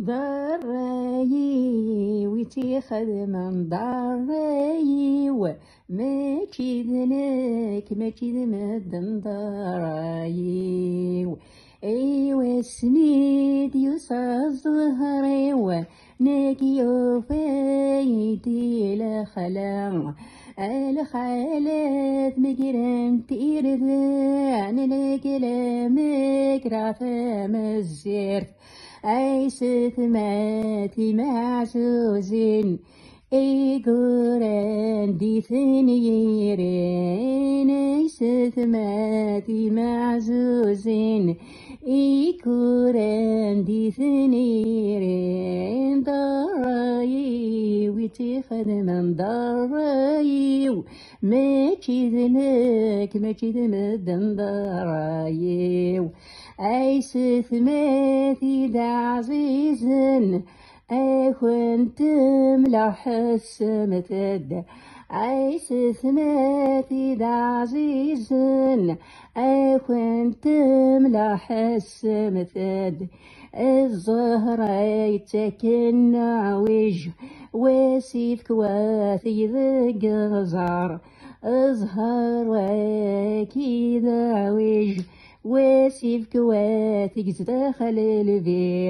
DRRAY ويتي خدمة DRRAY ماشي ذنك ماشي ذمدن DRRAY ايوا سنيد يوسع ظهري ناكي يوفيتي لخلا الخالات مقرن تيرذان لكلامك رافع مزيرت اي ستماتي معزوزين اي قران دي ثنيرين اي ستماتي معزوزين اي قران دي ثنيرين DRRAY ويتي خدمة DRRAY ماشي ذنك ماشي ذمدن DRRAY اي ستماتي دا عزيزن اي كنت ملح السمتد اي ستماتي دا عزيزن اي كنت ملح السمتد الزهرة يتكن عويج وسيف كواثي ذق غزار ازهر وكيد عويج وسيف كواتك داخل البير.